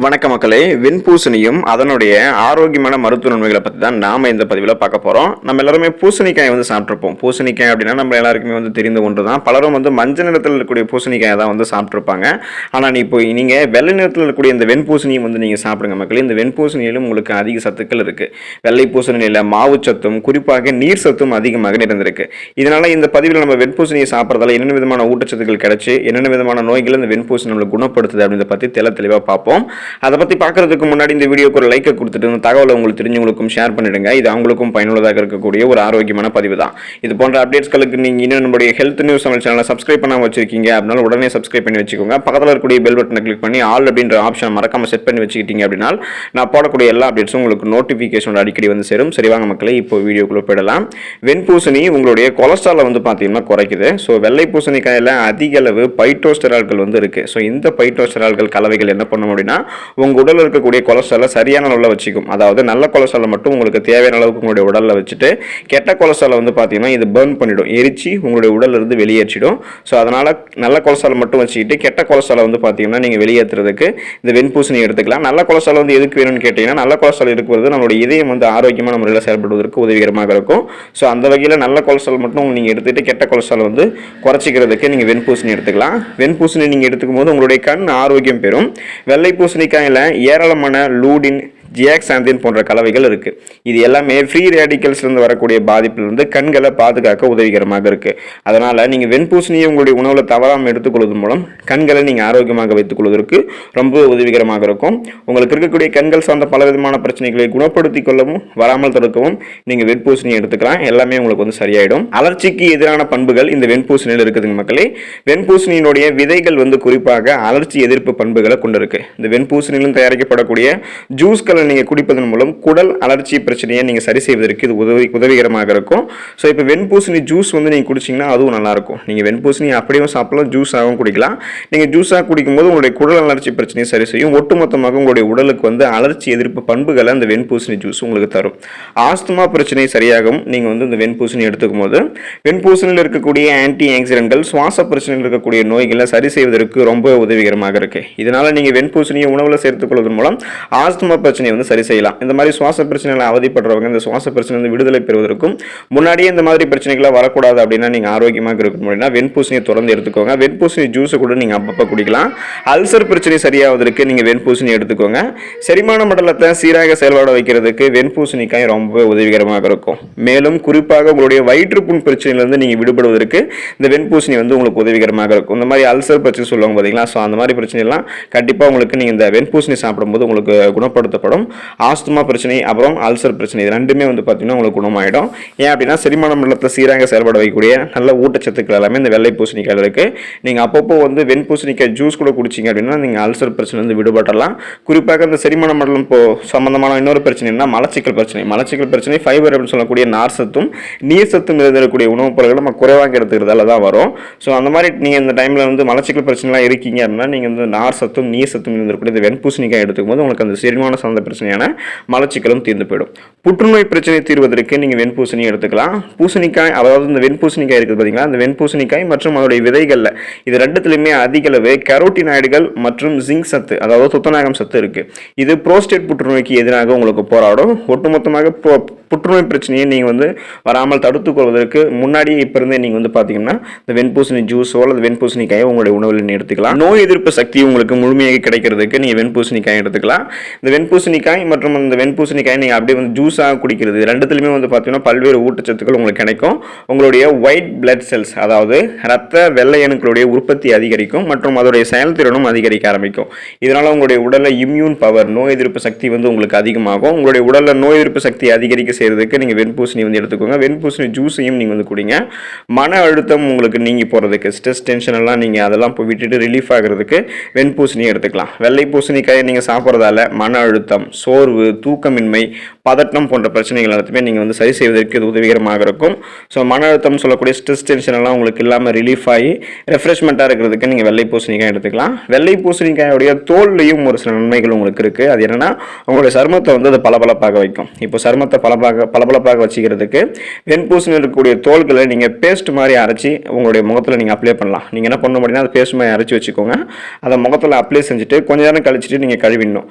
வணக்க மக்களே, வெண்பூசணியும் அதனுடைய ஆரோக்கியமான மருத்துவ நன்மைகளை பற்றி தான் நாம் இந்த பதிவில் பார்க்க போகிறோம். நம்ம எல்லாருமே பூசணிக்காயை சாப்பிட்ருப்போம். பூசணிக்காய் அப்படின்னா நம்ம எல்லாருக்குமே தெரிந்த ஒன்று தான். பலரும் மஞ்சள் நிறத்தில் இருக்கக்கூடிய பூசணிக்காயை தான் சாப்பிட்ருப்பாங்க. ஆனால் இப்போ நீங்கள் வெள்ளை நிறத்தில் இருக்கக்கூடிய இந்த வெண்பூசணியும் நீங்கள் சாப்பிடுங்க மக்களே. இந்த வெண்பூசணியிலும் உங்களுக்கு அதிக சத்துக்கள் இருக்குது. வெள்ளை பூசணியில் மாவு சத்தும் குறிப்பாக நீர் சத்தும் அதிகமாக நிறைந்திருக்கு. இதனால் இந்த பதிவில் நம்ம வெண்பூசணியை சாப்பிட்றதால என்னென்ன விதமான ஊட்டச்சத்துக்கள் கிடைச்சி என்னென்ன விதமான நோய்கள் இந்த வெண்பூசணி நம்மளுக்கு குணப்படுத்துது அப்படின்றத பற்றி தெளிவாக பார்ப்போம். அதை பற்றி பார்க்கறதுக்கு முன்னாடி இந்த வீடியோக்கு ஒரு லைக்கை கொடுத்துட்டு இந்த தகவலை உங்களுக்கு தெரிஞ்சவங்களுக்கும் ஷேர் பண்ணிடுங்க. இது அவங்களுக்கும் பயனுள்ளதாக இருக்கக்கூடிய ஒரு ஆரோக்கியமான பதிவு தான். இது போன்ற அப்டேட்ஸ்களுக்கு நீங்கள் இன்னும் நம்மளுடைய ஹெல்த் நியூஸ் சேனலை சப்ஸ்கிரைப் பண்ணாமல் வச்சிருக்கீங்க அப்படின்னா உடனே சப்ஸ்கிரைப் பண்ணி வச்சுக்கோங்க. பக்கத்தில் இருக்கக்கூடிய பெல் பட்டனை கிளிக் பண்ணி ஆல் அப்படின்ற ஆப்ஷன் மறக்காம செட் பண்ணி வச்சுக்கிட்டீங்க அப்படின்னா நான் போடக்கூடிய எல்லா அப்டேட்ஸும் உங்களுக்கு நோட்டிஃபிகேஷன் அடிக்கடி சேரும். சரிவாங்க மக்களே, இப்போ வீடியோக்குள்ள போயிடலாம். வெண்பூசணி உங்களுடைய கொலஸ்ட்ராலை பார்த்தீங்கன்னா குறைக்குது. ஸோ வெள்ளை பூசணிக்காயில் அதிக அளவு பைட்டோஸ்டெரால்கள் இருக்கு. ஸோ இந்த பைட்டோஸ்டெரால்கள் கலவைகள் என்ன பண்ணும் அப்படின்னா உங்கள் உடலில் இருக்கக்கூடிய கொலஸ்ட்ராலை சரியான அளவில் வச்சுக்கும். அதாவது நல்ல கொலஸ்ட்ராலை மட்டும் உங்களுக்கு தேவையான அளவுக்கு உங்களுடைய உடலில் வச்சுட்டு கெட்ட கொலஸ்ட்ராலை பார்த்தீங்கன்னா இது பர்ன் பண்ணிடும், எரிச்சு உங்களுடைய உடலிருந்து வெளியேற்றிடும். ஸோ அதனால் நல்ல கொலஸ்ட்ரால் மட்டும் வச்சுக்கிட்டு கெட்ட கொலஸ்ட்ராலை பார்த்தீங்கன்னா நீங்கள் வெளியேற்றுறதுக்கு இந்த வெண்பூசணி எடுத்துக்கலாம். நல்ல கொலஸ்ட்ரால் எதுக்கு வேணும்னு கேட்டிங்கன்னா நல்ல கொலஸ்ட்ரால் இருக்கிறது நம்மளுடைய இதயம் ஆரோக்கியமான முறையில் செயல்படுவதற்கு உதவிகரமாக இருக்கும். ஸோ அந்த வகையில் நல்ல கொலஸ்ட்ரால் மட்டும் நீங்கள் எடுத்துகிட்டு கெட்ட கொலஸ்ட்ரால் குறைச்சிக்கிறதுக்கு நீங்கள் வெண்பூசணி எடுத்துக்கலாம். வெண்பூசணி நீங்கள் எடுத்துக்கும் போது உங்களுடைய கண் ஆரோக்கியம் பெறும். வெள்ளை பூசணிக்காயில் ஏராளமான லூடின், ஜியாக்சாந்தின் போன்ற கலவைகள் இருக்குது. இது எல்லாமே ஃப்ரீ ரேடிக்கல்ஸ்லேருந்து வரக்கூடிய பாதிப்பிலிருந்து கண்களை பாதுகாக்க உதவிகரமாக இருக்குது. அதனால் நீங்கள் வெண்பூசணியை உங்களுடைய உணவில் தவறாமல் எடுத்துக்கொள்வதன் மூலம் கண்களை நீங்கள் ஆரோக்கியமாக வைத்துக் கொள்வதற்கு ரொம்ப உதவிகரமாக இருக்கும். உங்களுக்கு இருக்கக்கூடிய கண்கள் சார்ந்த பல விதமான பிரச்சனைகளை குணப்படுத்திக் கொள்ளவும் வராமல் தடுக்கவும் நீங்கள் வெண்பூசணியை எடுத்துக்கலாம். எல்லாமே உங்களுக்கு சரியாயிடும். அலர்ச்சிக்கு எதிரான பண்புகள் இந்த வெண்பூசணியில் இருக்குதுங்க மக்களே. வெண்பூசணியினுடைய விதைகள் குறிப்பாக அலர்ச்சி எதிர்ப்பு பண்புகளை கொண்டிருக்கு. இந்த வெண்பூசணியிலும் தயாரிக்கப்படக்கூடிய ஜூஸ்கள் நீங்கள் குடிப்பதன் மூலம் குடல் அலர்ச்சி பிரச்சனையை நீங்கள் சரி செய்வதற்கு இது உதவிகரமாக இருக்கும். ஸோ இப்போ வெண்பூசணி ஜூஸ் நீங்கள் குடிச்சிங்கன்னா அதுவும் நல்லாயிருக்கும். நீங்கள் வெண்பூசணி அப்படியும் சாப்பிடலாம், ஜூஸாகவும் குடிக்கலாம். நீங்கள் ஜூஸாக குடிக்கும்போது உங்களுடைய குடல் அலர்ச்சி பிரச்சனையை சரி செய்யும். ஒட்டுமொத்தமாக உங்களுடைய உடலுக்கு அலர்ச்சி எதிர்ப்பு பண்புகளை அந்த வெண்பூசணி ஜூஸ் உங்களுக்கு தரும். ஆஸ்துமா பிரச்சனை சரியாகவும் நீங்கள் இந்த வெண்பூசணி எடுத்துக்கும் போது வெண்பூசணியில் இருக்கக்கூடிய ஆன்டி ஆக்சிடென்ட்கள் சுவாச பிரச்சனையில் இருக்கக்கூடிய நோய்களை சரி செய்வதற்கு ரொம்ப உதவிகரமாக இருக்கு. இதனால் நீங்கள் வெண்பூசணியை உணவில் சேர்த்துக் கொள்வதன் மூலம் ஆஸ்துமா பிரச்சனை சரி செய்யலாம். இந்த மாதிரி சுவாச பிரச்சனைகளை அவதிப்படுறவங்க இந்த சுவாச பிரச்சனை விடுதலை பெறுவதற்கும் முன்னாடியே இந்த மாதிரி பிரச்சனைகளை வரக்கூடாது அப்படின்னா நீங்க ஆரோக்கியமாக இருக்கணும் அப்படின்னா வெண்பூசணியை தொடர்ந்து எடுத்துக்கோங்க. வெண்பூசணி ஜூஸ் கூட நீங்க அப்பப்ப குடிக்கலாம். அல்சர் பிரச்சனை சரியாவதற்கு நீங்க வெண்பூசணி எடுத்துக்கோங்க. செரிமான மண்டலத்தை சீராக செயல்பட வைக்கிறதுக்கு வெண்பூசணிக்காய் ரொம்ப உதவிகரமாக இருக்கும். மேலும் குறிப்பாக உங்களுடைய வயிற்றுப்புண் பிரச்சனையிலிருந்து நீங்க விடுபடுவதற்கு இந்த வெண்பூசணி உங்களுக்கு உதவிகரமாக இருக்கும். இந்த மாதிரி அல்சர் பிரச்சனை சொல்லுவாங்க பாத்தீங்களா, ஸோ அந்த மாதிரி பிரச்சனை எல்லாம் கண்டிப்பா உங்களுக்கு நீங்க இந்த வெண்பூசணி சாப்பிடும்போது உங்களுக்கு குணப்படுத்தப்படும். ஆஸ்துமா பிரச்சனை அப்புறம் அல்சர் பிரச்சனை இது ரெண்டுமே பார்த்தீங்கன்னா உங்களுக்கு குணமாயிடும். ஏன் அப்படின்னா செரிமான மண்டலத்தை சீராக செயல்பட வைக்கக்கூடிய நல்ல ஊட்டச்சத்துக்கள் எல்லாமே இந்த வெள்ளை பூசணிக்காயில் இருக்கு. நீங்க அப்பப்போ வெண்பூசணிக்காய் ஜூஸ் கூட குடிச்சிங்க அப்படின்னா நீங்க அல்சர் பிரச்சனை விடுபடலாம். குறிப்பாக இந்த செரிமான மண்டலம் சம்பந்தமான இன்னொரு பிரச்சனைனா மலச்சிக்கல் பிரச்சனை. மலச்சிக்கல் பிரச்சனை ஃபைபர் அப்படின்னு சொல்லக்கூடிய நார் சத்தும் நீர் சத்தும் இருக்கக்கூடிய உணவுப் பொருட்களை நம்ம குறைவாக எடுத்துக்கிறதால தான் வரும். ஸோ அந்த மாதிரி நீங்க இந்த டைம்ல மலச்சிக்கல் பிரச்சனைலாம் இருக்கீங்க அப்படின்னா நீங்க நார் சத்தும் நீர் சத்தும் இருக்கக்கூடிய இந்த வெண்பூசணிக்காய் எடுத்துக்கும் போது உங்களுக்கு அந்த செரிமான சார்ந்த பிரச்சனையான மலச்சிக்கலும் தீர்ந்து போயிடும். புற்றுநோய் பிரச்சனை தீர்வதற்கு நீங்க வெண்பூசணி எடுத்துக்கலாம். பூசணிக்காய், அதாவது இந்த வெண்பூசணிக்காய் இருக்குது பாத்தீங்களா, அந்த வெண்பூசணிக்காய் மற்றும் அதோடைய விதைகள்ல இது ரெண்டுத்திலுமே அதிக அளவு கரோட்டினாய்டுகள் மற்றும் ஜிங்க் சத்து, அதாவது துத்தநாகம் சத்து இருக்கு. இது புரோஸ்டேட் புற்றுநோய்க்கு எதிராக உங்களுக்கு போராடும். ஒட்டுமொத்தமாக புற்றுநோய் பிரச்சனையை நீங்க வராமல் தடுத்துக் கொள்வதற்கு முன்னாடியே இப்ப இருந்தே நீங்க பாத்தீங்கன்னா இந்த வெண்பூசணி ஜூஸோ அல்லது வெண்பூசணிக்காயை உங்களுடைய உணவில் எடுத்துக்கலாம். நோய் எதிர்ப்பு சக்தி உங்களுக்கு முழுமையாக கிடைக்கிறதுக்கு நீங்க வெண்பூசணிக்காய் எடுத்துக்கலாம். இந்த வெண்பூசணிக்காய் மற்றும் இந்த வெண்பூசணிக்காய் நீங்க அப்படியே ஜூஸாக குடிக்கிறது ரெண்டுத்திலுமே பார்த்தீங்கன்னா பல்வேறு ஊட்டச்சத்துக்கள் உங்களுக்கு கிடைக்கும். உங்களுடைய ஒயிட் பிளட் செல்ஸ், அதாவது ரத்த வெள்ளை அணுக்களுடைய உற்பத்தி அதிகரிக்கும் மற்றும் அதோடைய செயல்திறனும் அதிகரிக்க ஆரம்பிக்கும். இதனால உங்களுடைய உடல்ல இம்யூன் பவர், நோய் எதிர்ப்பு சக்தி உங்களுக்கு அதிகமாகும். உங்களுடைய உடல்ல நோய் எதிர்ப்பு சக்தி அதிகரிக்க செய்யறதுக்கு நீங்க வெண்பூசணி எடுத்துக்கோங்க. வெண்பூசணி ஜூஸையும் நீங்க குடிங்க. மன அழுத்தம் உங்களுக்கு நீங்கி போறதுக்கு, ஸ்ட்ரெஸ் டென்ஷன் எல்லாம் நீங்க அதெல்லாம் போய் விட்டுட்டு ரிலீஃப் ஆகிறதுக்கு வெண்பூசணி எடுத்துக்கலாம். வெள்ளை பூசணிக்காயை நீங்க சாப்பிட்றதால மன அழுத்தம், சோர்வு, தூக்கமின்மை, பதட்டம் போன்ற பிரச்சனைகள் எல்லாத்தையுமே நீங்கள் வந்து சரி செய்வதற்கு இது உதவிகரமாக இருக்கும். ஸோ மன அழுத்தம் சொல்லக்கூடிய ஸ்ட்ரெஸ் டென்ஷன் எல்லாம் உங்களுக்கு இல்லாமல் ரிலீஃப் ஆகி ரெஃப்ரெஷ்மெண்ட்டாக இருக்கிறதுக்கு நீங்கள் வெள்ளை பூசணிக்காய் எடுத்துக்கலாம். வெள்ளை பூசணிக்காயோடைய தோல்லையும் ஒரு சில நன்மைகள் உங்களுக்கு இருக்குது. அது என்னென்னா உங்களுடைய சருமத்தை வந்து அது பளபளப்பாக வைக்கும். இப்போ சருமத்தை பளபளப்பாக வச்சுக்கிறதுக்கு வெண்பூசணியில் இருக்கக்கூடிய தோல்களை நீங்கள் பேஸ்ட் மாதிரி அரைச்சி உங்களுடைய முகத்தில் நீங்கள் அப்ளை பண்ணலாம். நீங்கள் என்ன பண்ண முடியும்னா அது பேஸ்ட் மாதிரி அரைச்சி வச்சுக்கோங்க. அதை முகத்தில் அப்ளை செஞ்சுட்டு கொஞ்ச நேரம் கழிச்சிட்டு நீங்கள் கழுவிடணும்.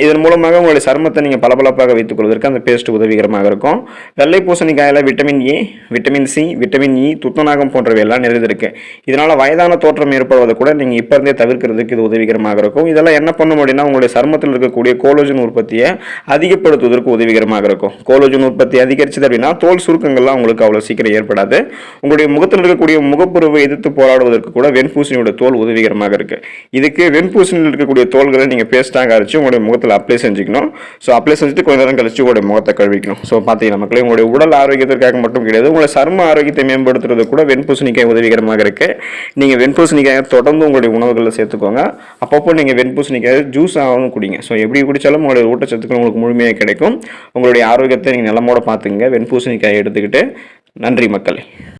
இதன் மூலமாக உங்களுடைய சருமத்தை நீங்கள் பளபளப்பாக வைத்துக் கொள்வதற்கு அந்த பேஸ்ட் உதவிகரமாக இருக்கும். வெள்ளை பூசணிக்காயில் vitamin A, vitamin C, vitamin E, துத்தநாகம் போன்றவை எல்லாம் நிறைந்திருக்கு. இதனால் வயதான தோற்றம் ஏற்படுவதை கூட நீங்கள் இப்போ இருந்தே தவிர்க்கிறதுக்கு இது உதவிகரமாக இருக்கும். இதெல்லாம் என்ன பண்ண முடியும்னா உங்களுடைய சருமத்தில் இருக்கக்கூடிய கோலோஜன் உற்பத்தியை அதிகப்படுத்துவதற்கு உதவிகரமாக இருக்கும். கோலோஜன் உற்பத்தி அதிகரிச்சது அப்படின்னா தோல் சுருக்கங்கள்லாம் உங்களுக்கு அவ்வளோ சீக்கிரம் ஏற்படாது. உங்களுடைய முகத்தில் இருக்கக்கூடிய முகப்புருவை எதிர்த்து போராடுவதற்கு கூட வெண்பூசணியோட தோல் உதவிகரமாக இருக்கு. இதுக்கு வெண்பூசணியில் இருக்கக்கூடிய தோல்களை நீங்கள் பேஸ்ட்டாக அரைச்சு உங்களுடைய முகத்தில் அப்ளை செஞ்சுக்கணும். ஸோ அப்ளை செஞ்சுட்டு கொஞ்ச நேரம் கழிச்சு உங்களுடைய முகத்தை கழுவிக்கணும். ஸோ பார்த்தீங்கன்னா மக்களே, உங்களுடைய உடல் ஆரோக்கியத்திற்காக மட்டும் கிடையாது, உங்களுடைய சரும ஆரோக்கியத்தை மேம்படுத்துறது கூட வெண்பூசணிக்காய் உதவிகரமாக இருக்கு. நீங்கள் வெண்பூசணிக்காயை தொடர்ந்து உங்களுடைய உணவுகளில் சேர்த்துக்கோங்க. அப்பப்போ நீங்கள் வெண்பூசணிக்காய் ஜூஸ் ஆகவும் குடிங்க. ஸோ எப்படி குடித்தாலும் உங்களுடைய ஊட்டச்சத்துக்கள் உங்களுக்கு முழுமையாக கிடைக்கும். உங்களுடைய ஆரோக்கியத்தை நீங்கள் நலமோட பார்த்துங்க வெண்பூசணிக்காயை எடுத்துக்கிட்டு. நன்றி மக்களே.